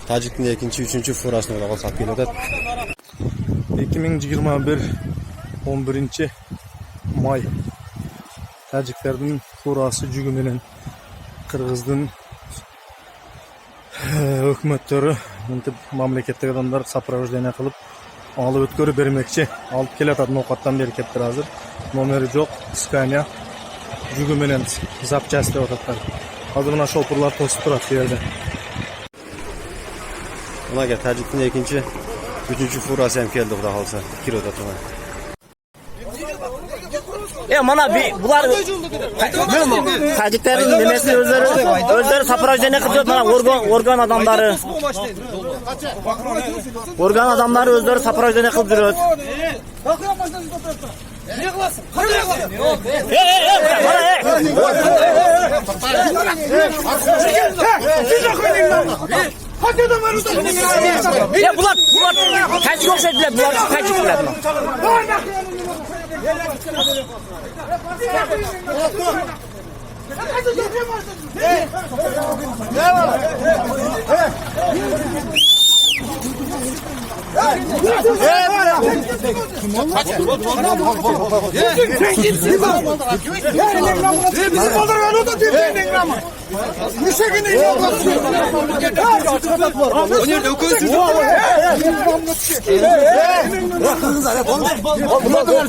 Tajiktің екінші, үшінші фурасын ода қалсап келеді. 2021 11 may Taciklerдің фурасы жүгі менен Кыргыздын өкмөттөрү мынтип мамлекеттик адамдар сопровождение кылып алып өткөрүп бермекчи. Алып келатат ноокаттан бери кептир азыр. Номери жок, Scania жүгү менен запчасть деп ататтар. Азыр мына шопурлар тосуп турат бу жерде. Мына Tajiktің екінші, üçüncü фурасы hem келди Кудай калса. Кирода турат. Mana bular Taciklerin demesini özleri soprovождение kılıyor. Mana organ adamları. Organ adamları özleri soprovождение kılıp duruyor. Ne kılasın? Ya bunlar Tacik yok dediler. Bunlar Tacikler mi? Bizim aldırgan o da tepkinden ama. Müşekinin yapması. O nerede o kız? Bunlar da var.